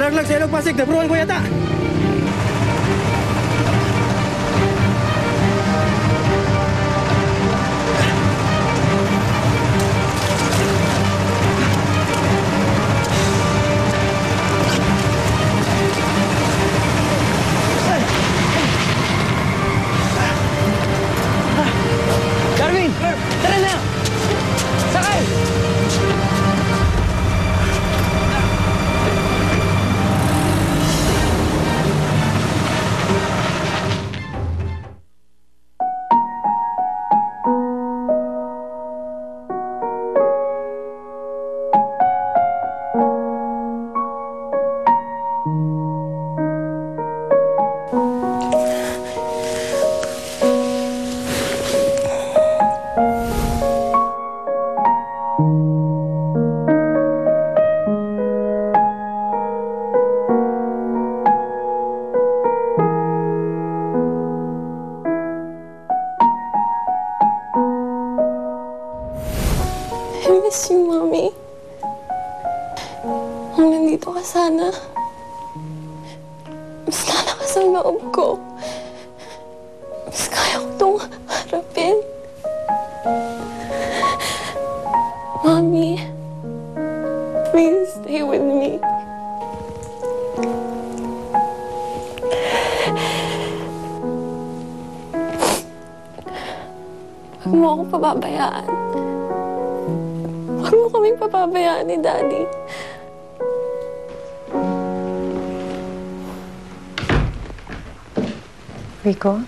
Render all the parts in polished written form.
Nalaglag sa ilog Pasig. Nabruhan ko yata. Darwin! Tara na! Sakay! I miss you, Mommy. Kung nandito ka sana, mas lalakas ang loob ko. Mas kaya ko itong harapin. Mommy, please stay with me. Huwag mo ako pababayaan. Huwag mo kaming papabayaan ni Daddy. Rico?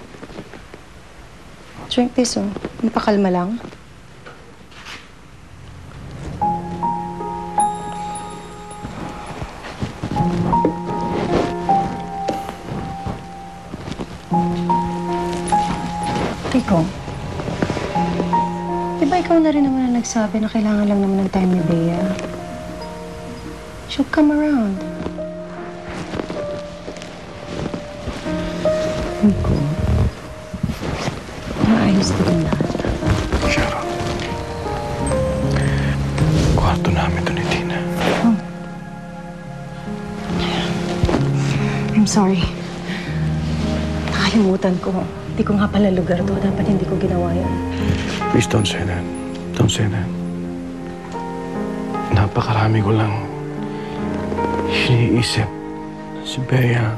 Drink this, oh. Mapakalma lang. Rico? Diba ikaw na rin naman ang nagsabi na kailangan lang naman ng time ni Bea? She'll come around. Rico, maayos ko din lahat. Sharon, kwarto namin ito ni Tina. Oh. I'm sorry. Nakalimutan ko. Hindi ko nga pala lugar to. Dapat hindi ko ginawa yan. Please don't say that. Don't say that. Napakarami ko lang iniisip. Si Bea,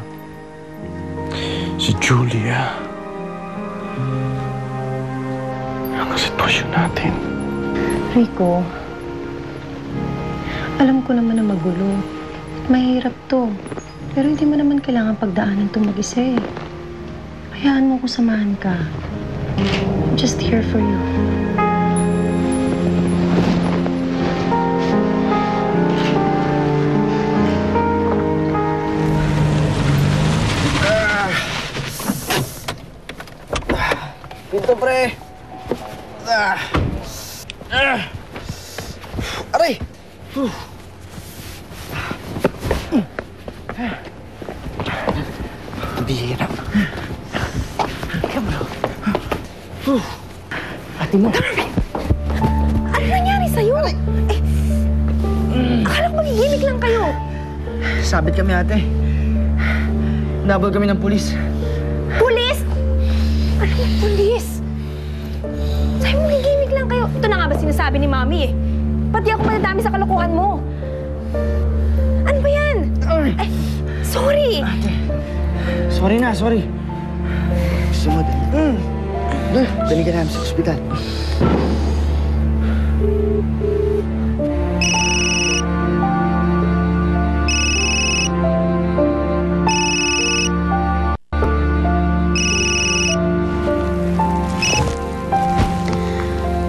si Julia, ang sitwasyon natin. Rico, alam ko naman na magulo. Mahirap to. Pero hindi mo naman kailangan pagdaanan itong mag-isa eh. Hayaan mo kung samahan ka. I'm just here for you. Pinto, pre! Aray! Bihira. Ate mo. Darwin! Ano nangyari sa'yo? Akala ko magigimik lang kayo. Sabit kami, ate. Nabol kami ng pulis. Pulis? Anong pulis? Sabi mo magigimik lang kayo. Ito na nga ba sinasabi ni Mami eh. Pati ako madadami sa kalokohan mo. Ano ba yan? Sorry. Ate, sorry na, sorry. Gusto mo, dali ka namin sa ospital.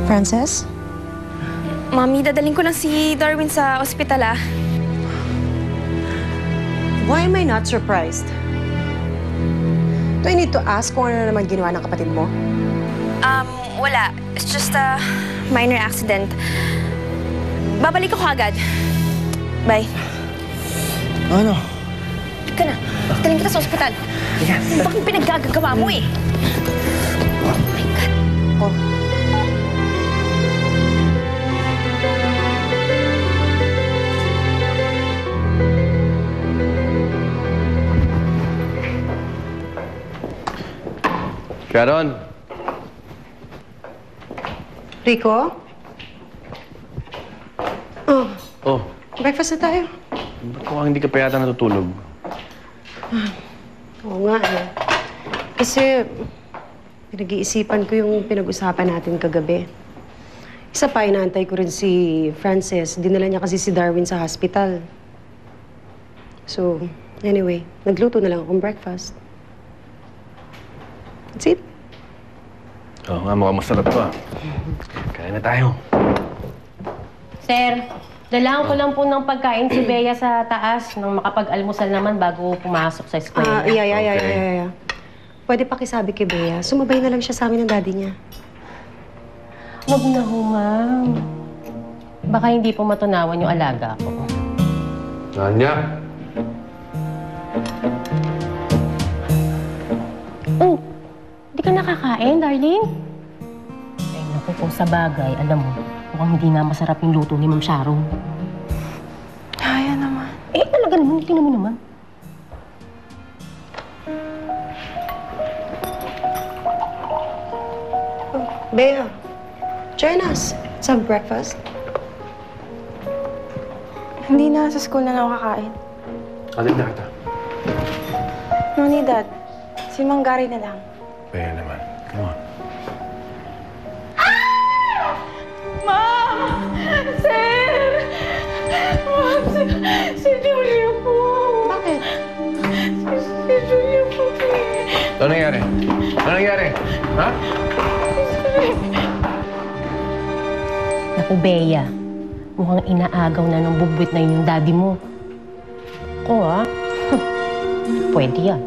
Frances? Mami, dadaling ko lang si Darwin sa ospital ah. Why am I not surprised? Do I need to ask kung ano na naman ginawa ng kapatid mo? Wala. It's just a minor accident. Babalik ako agad. Bye. Ano? Ika na. Daling kita sa ospital. Yes. Ano ba kung pinaggagawa mo eh? Oh my God. Oh. Sharon! Rico? Oh, Oh, breakfast na tayo. ba't mukhang hindi ka pa yata natutulog? Oo nga eh. Kasi pinag-iisipan ko yung pinag-usapan natin kagabi. Isa pa, inaantay ko rin si Frances. Dinala niya kasi si Darwin sa hospital. So, anyway, nagluto na lang akong breakfast. That's it. Oo nga, mukhang masarap to ah. Kaya na tayo. Sir, dalahan ko lang po ng pagkain si Bea sa taas nang makapag-almusal naman bago pumasok sa eskwela. Yeah. Pwede pakisabi kay Bea, sumabay na lang siya sa amin ng daddy niya. Huwag na ho, ma'am. Baka hindi po matunawan yung alaga ko. Nanya! Oh, hindi ka nakakain, darling? Ay, naku, kung sa bagay, alam mo, mukhang hindi nga masarap yung luto ni Ma'am Sharon. Kaya naman. Eh, talaga naman, tingnan mo naman. Bea, join us. Let's have breakfast. Hindi na, sa school na lang ako kakain. Alit na kita. No need that. Si Mang Gary na lang. Kaya naman. Come on. Si Julia po. Bakit? Si Julia po. Ano nangyari? Ano nangyari? Ha? Naku, Bea, mukhang inaagaw na ng bubwit na yun yung daddy mo. Ako, pwede yan.